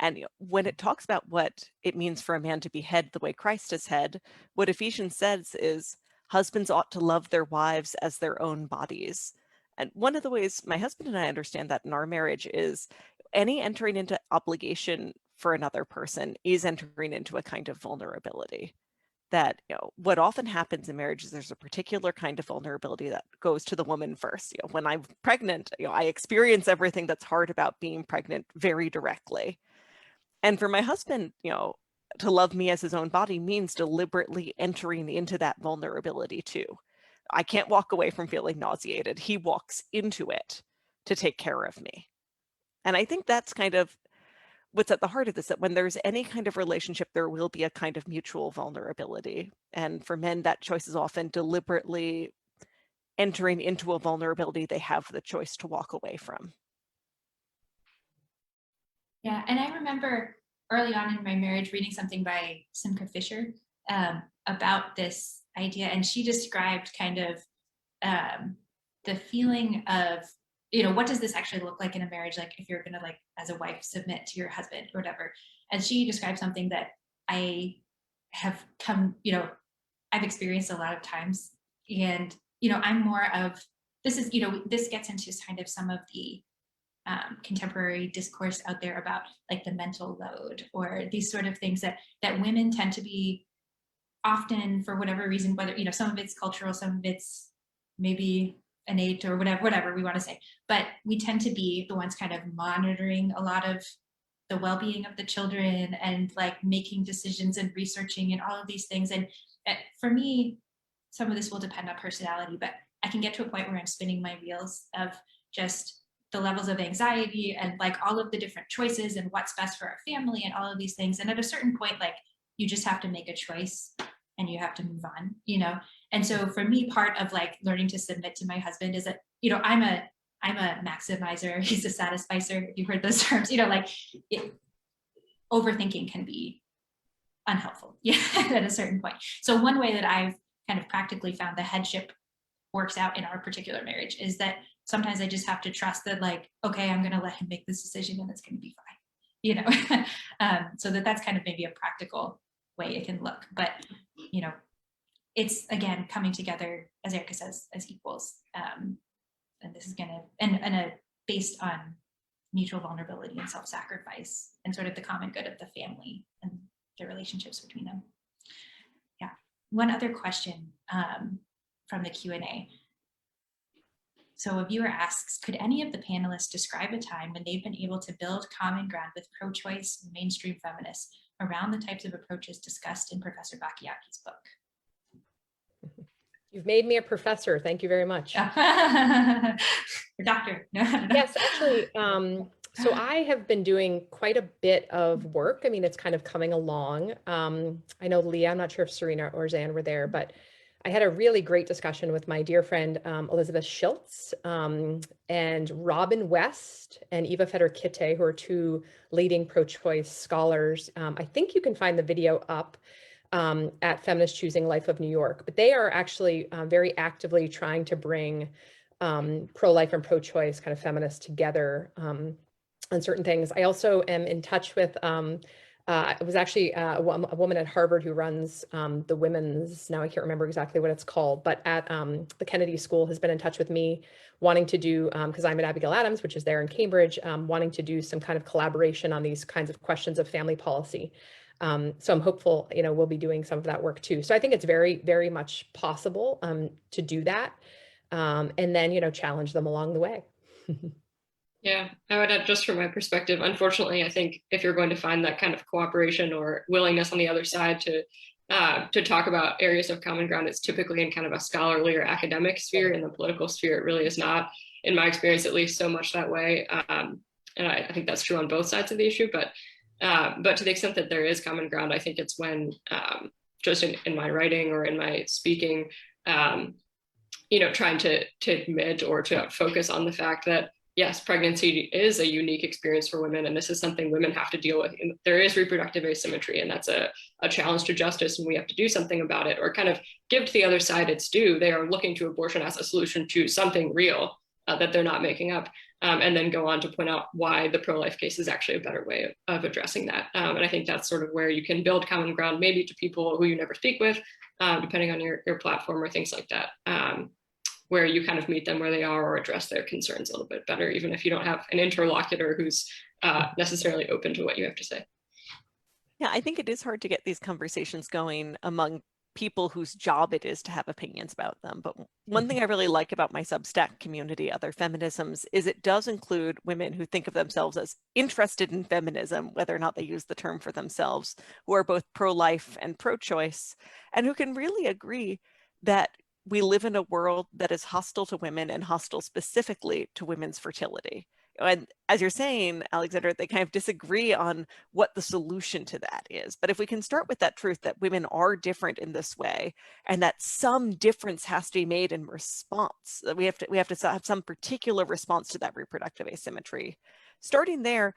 And when it talks about what it means for a man to be head the way Christ is head, what Ephesians says is husbands ought to love their wives as their own bodies. And one of the ways my husband and I understand that in our marriage is any entering into obligation for another person is entering into a kind of vulnerability. That, you know, what often happens in marriage is there's a particular kind of vulnerability that goes to the woman first. You know, when I'm pregnant, you know, I experience everything that's hard about being pregnant very directly. And for my husband, you know, to love me as his own body means deliberately entering into that vulnerability too. I can't walk away from feeling nauseated. He walks into it to take care of me. And I think that's kind of what's at the heart of this, that when there's any kind of relationship, there will be a kind of mutual vulnerability. And for men, that choice is often deliberately entering into a vulnerability they have the choice to walk away from. Yeah, and I remember early on in my marriage reading something by Simca Fisher about this idea, and she described kind of the feeling of, you know, what does this actually look like in a marriage? Like if you're gonna, like, as a wife, submit to your husband or whatever. And she described something that I have come, you know, I've experienced a lot of times. And, you know, I'm more of, this is, you know, this gets into kind of some of the contemporary discourse out there about like the mental load or these sort of things that women tend to be often, for whatever reason, whether, you know, some of it's cultural, some of it's maybe innate or whatever we want to say, but we tend to be the ones kind of monitoring a lot of the well-being of the children and like making decisions and researching and all of these things. And for me, some of this will depend on personality, but I can get to a point where I'm spinning my wheels of just the levels of anxiety and like all of the different choices and what's best for our family and all of these things. And at a certain point, like, you just have to make a choice and you have to move on, you know? And so for me, part of like learning to submit to my husband is that, you know, I'm a maximizer, he's a satisficer, if you've heard those terms, you know, like overthinking can be unhelpful, yeah, at a certain point. So one way that I've kind of practically found the headship works out in our particular marriage is that sometimes I just have to trust that, like, okay, I'm going to let him make this decision and it's going to be fine, you know? So that's kind of maybe a practical way it can look, but, you know, it's, again, coming together, as Erika says, as equals. And this is going to, and based on mutual vulnerability and self-sacrifice and sort of the common good of the family and the relationships between them. Yeah. One other question from the Q&A. So a viewer asks, could any of the panelists describe a time when they've been able to build common ground with pro-choice mainstream feminists around the types of approaches discussed in Professor Bachiochi's book? You've made me a professor. Thank you very much. Or doctor. No. Yes, actually, so I have been doing quite a bit of work. I mean, it's kind of coming along. I know Leah, I'm not sure if Serena or Zan were there, but I had a really great discussion with my dear friend, Elizabeth Schiltz, and Robin West and Eva Feder-Kitte, who are two leading pro-choice scholars. I think you can find the video up at Feminist Choosing Life of New York, but they are actually very actively trying to bring pro-life and pro-choice kind of feminists together on certain things. I also am in touch with, it was actually a woman at Harvard who runs the women's, now I can't remember exactly what it's called, but at the Kennedy School has been in touch with me wanting to do, because I'm at Abigail Adams, which is there in Cambridge, wanting to do some kind of collaboration on these kinds of questions of family policy. So I'm hopeful, you know, we'll be doing some of that work too. So I think it's very, very much possible to do that. And then, you know, challenge them along the way. Yeah, I would add, just from my perspective, unfortunately, I think if you're going to find that kind of cooperation or willingness on the other side to talk about areas of common ground, it's typically in kind of a scholarly or academic sphere. In the political sphere, it really is not, in my experience, at least, so much that way. And I think that's true on both sides of the issue. But to the extent that there is common ground, I think it's when, just in my writing or in my speaking, you know, trying to admit or to focus on the fact that, yes, pregnancy is a unique experience for women, and this is something women have to deal with. And there is reproductive asymmetry, and that's a challenge to justice, and we have to do something about it, or kind of give to the other side its due. They are looking to abortion as a solution to something real that they're not making up, and then go on to point out why the pro-life case is actually a better way of addressing that. And I think that's sort of where you can build common ground, maybe to people who you never speak with, depending on your platform or things like that. Where you kind of meet them where they are or address their concerns a little bit better, even if you don't have an interlocutor who's necessarily open to what you have to say. Yeah, I think it is hard to get these conversations going among people whose job it is to have opinions about them. But one thing I really like about my Substack community, Other Feminisms, is it does include women who think of themselves as interested in feminism, whether or not they use the term for themselves, who are both pro-life and pro-choice, and who can really agree that we live in a world that is hostile to women and hostile specifically to women's fertility. And as you're saying, Alexander, they kind of disagree on what the solution to that is. But if we can start with that truth that women are different in this way, and that some difference has to be made in response, that we have to have some particular response to that reproductive asymmetry. Starting there,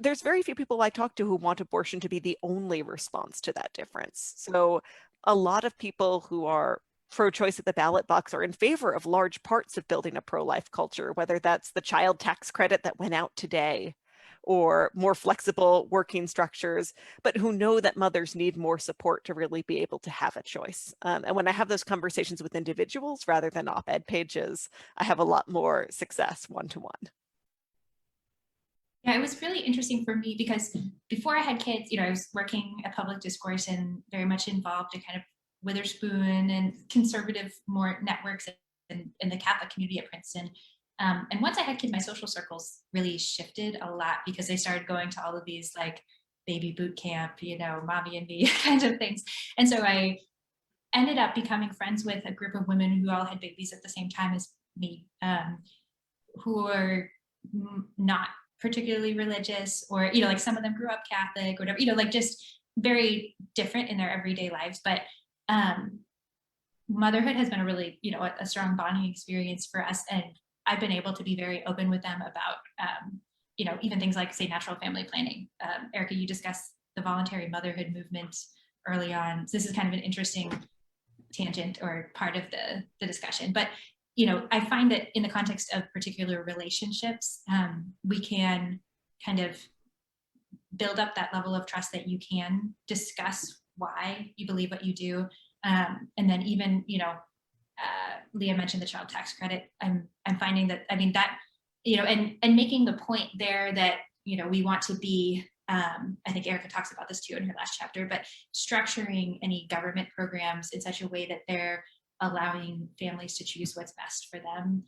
there's very few people I talk to who want abortion to be the only response to that difference. So a lot of people who are pro-choice at the ballot box are in favor of large parts of building a pro-life culture, whether that's the child tax credit that went out today or more flexible working structures, but who know that mothers need more support to really be able to have a choice. And when I have those conversations with individuals rather than op-ed pages, I have a lot more success one-to-one. Yeah, it was really interesting for me because before I had kids, I was working at public discourse and very much involved in kind of Witherspoon and conservative more networks in the Catholic community at Princeton. And once I had kids, my social circles really shifted a lot because they started going to all of these like baby boot camp, mommy and me kinds of things. And so I ended up becoming friends with a group of women who all had babies at the same time as me, who were not particularly religious, or like some of them grew up Catholic or whatever, like just very different in their everyday lives. But motherhood has been a really a strong bonding experience for us, and I've been able to be very open with them about even things like, say, natural family planning. Erika, you discussed the voluntary motherhood movement early on, so this is kind of an interesting tangent or part of the discussion. But I find that in the context of particular relationships, we can kind of build up that level of trust that you can discuss why you believe what you do. And then even, Leah mentioned the child tax credit. I'm finding that, and making the point there that, we want to be, I think Erika talks about this too in her last chapter, but structuring any government programs in such a way that they're allowing families to choose what's best for them,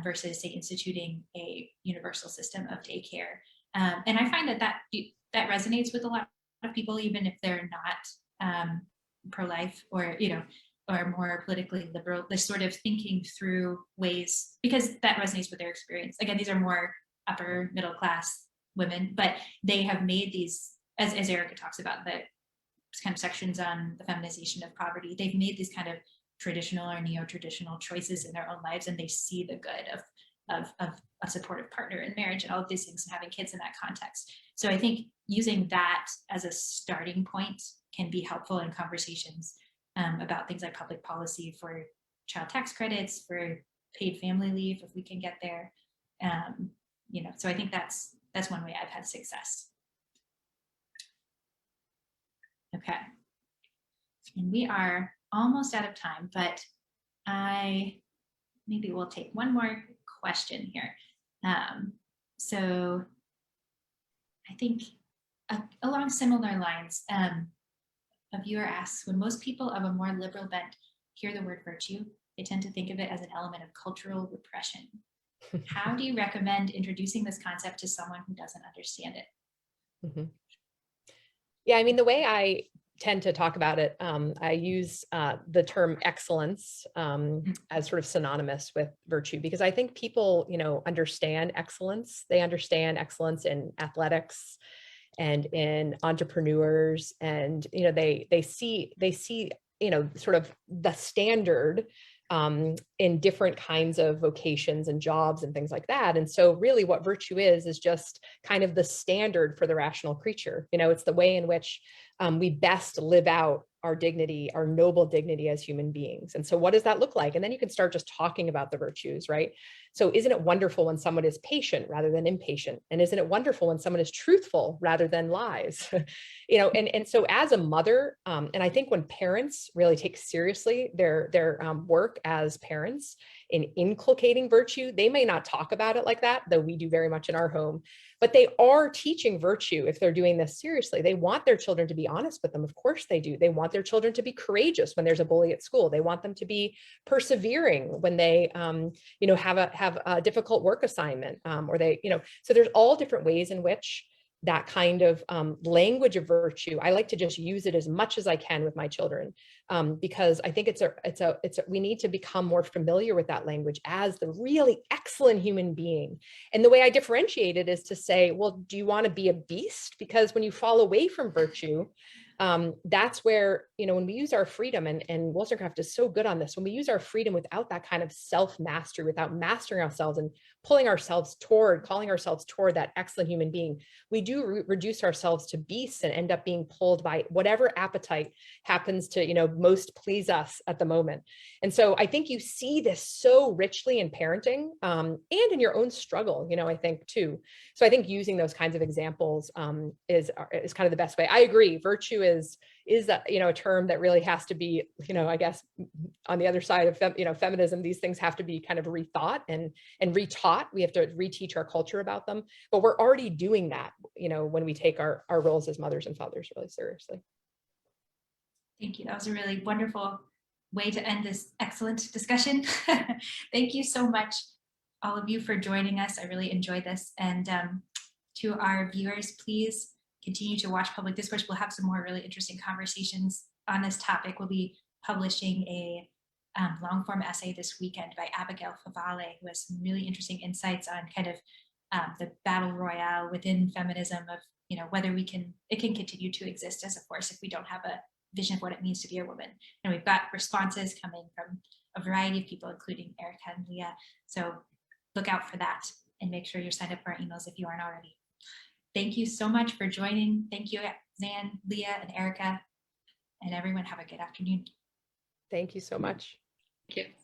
versus, say, instituting a universal system of daycare. And I find that resonates with a lot of people, even if they're not pro-life or or more politically liberal. This sort of thinking through ways, because that resonates with their experience. Again, these are more upper middle class women, but they have made these, as Erika talks about, the kind of sections on the feminization of poverty. They've made these kind of traditional or neo-traditional choices in their own lives, and they see the good of a supportive partner in marriage and all of these things and having kids in that context. So I think using that as a starting point can be helpful in conversations about things like public policy for child tax credits, for paid family leave, if we can get there. So I think that's one way I've had success. Okay. And we are almost out of time, but maybe we'll take one more question here. So I think along similar lines, a viewer asks, when most people of a more liberal bent hear the word virtue, they tend to think of it as an element of cultural repression. How do you recommend introducing this concept to someone who doesn't understand it? Mm-hmm. Yeah, the way I tend to talk about it, I use the term excellence as sort of synonymous with virtue, because I think people, understand excellence. They understand excellence in athletics and in entrepreneurs, and they see sort of the standard in different kinds of vocations and jobs and things like that. And so really what virtue is just kind of the standard for the rational creature. It's the way in which we best live out our dignity, our noble dignity as human beings. And so what does that look like? And then you can start just talking about the virtues, right? So isn't it wonderful when someone is patient rather than impatient? And isn't it wonderful when someone is truthful rather than lies? And so as a mother, and I think when parents really take seriously their work as parents in inculcating virtue, they may not talk about it like that, though we do very much in our home, but they are teaching virtue if they're doing this seriously. They want their children to be honest with them. Of course they do. They want their children to be courageous when there's a bully at school. They want them to be persevering when they, have a difficult work assignment, or they, so there's all different ways in which that kind of language of virtue, I like to just use it as much as I can with my children, because I think we need to become more familiar with that language as the really excellent human being. And the way I differentiate it is to say, well, do you want to be a beast? Because when you fall away from virtue, That's where, when we use our freedom, and Wollstonecraft is so good on this, when we use our freedom without that kind of self-mastery, without mastering ourselves and calling ourselves toward that excellent human being, we do reduce ourselves to beasts and end up being pulled by whatever appetite happens to, most please us at the moment. And so I think you see this so richly in parenting, and in your own struggle, I think too. So I think using those kinds of examples is kind of the best way. I agree. Virtue is a term that really has to be, I guess on the other side of feminism, these things have to be kind of rethought and retaught. We have to reteach our culture about them, but we're already doing that, when we take our roles as mothers and fathers really seriously. Thank you. That was a really wonderful way to end this excellent discussion. Thank you so much, all of you, for joining us. I really enjoyed this. And to our viewers, please continue to watch Public Discourse. We'll have some more really interesting conversations on this topic. We'll be publishing a long form essay this weekend by Abigail Favale, who has some really interesting insights on kind of the battle royale within feminism of, whether it can continue to exist as a force if we don't have a vision of what it means to be a woman. And we've got responses coming from a variety of people, including Erika and Leah. So look out for that and make sure you're signed up for our emails if you aren't already. Thank you so much for joining. Thank you, Zan, Leah, and Erika, and everyone. Have a good afternoon. Thank you so much. Thank you.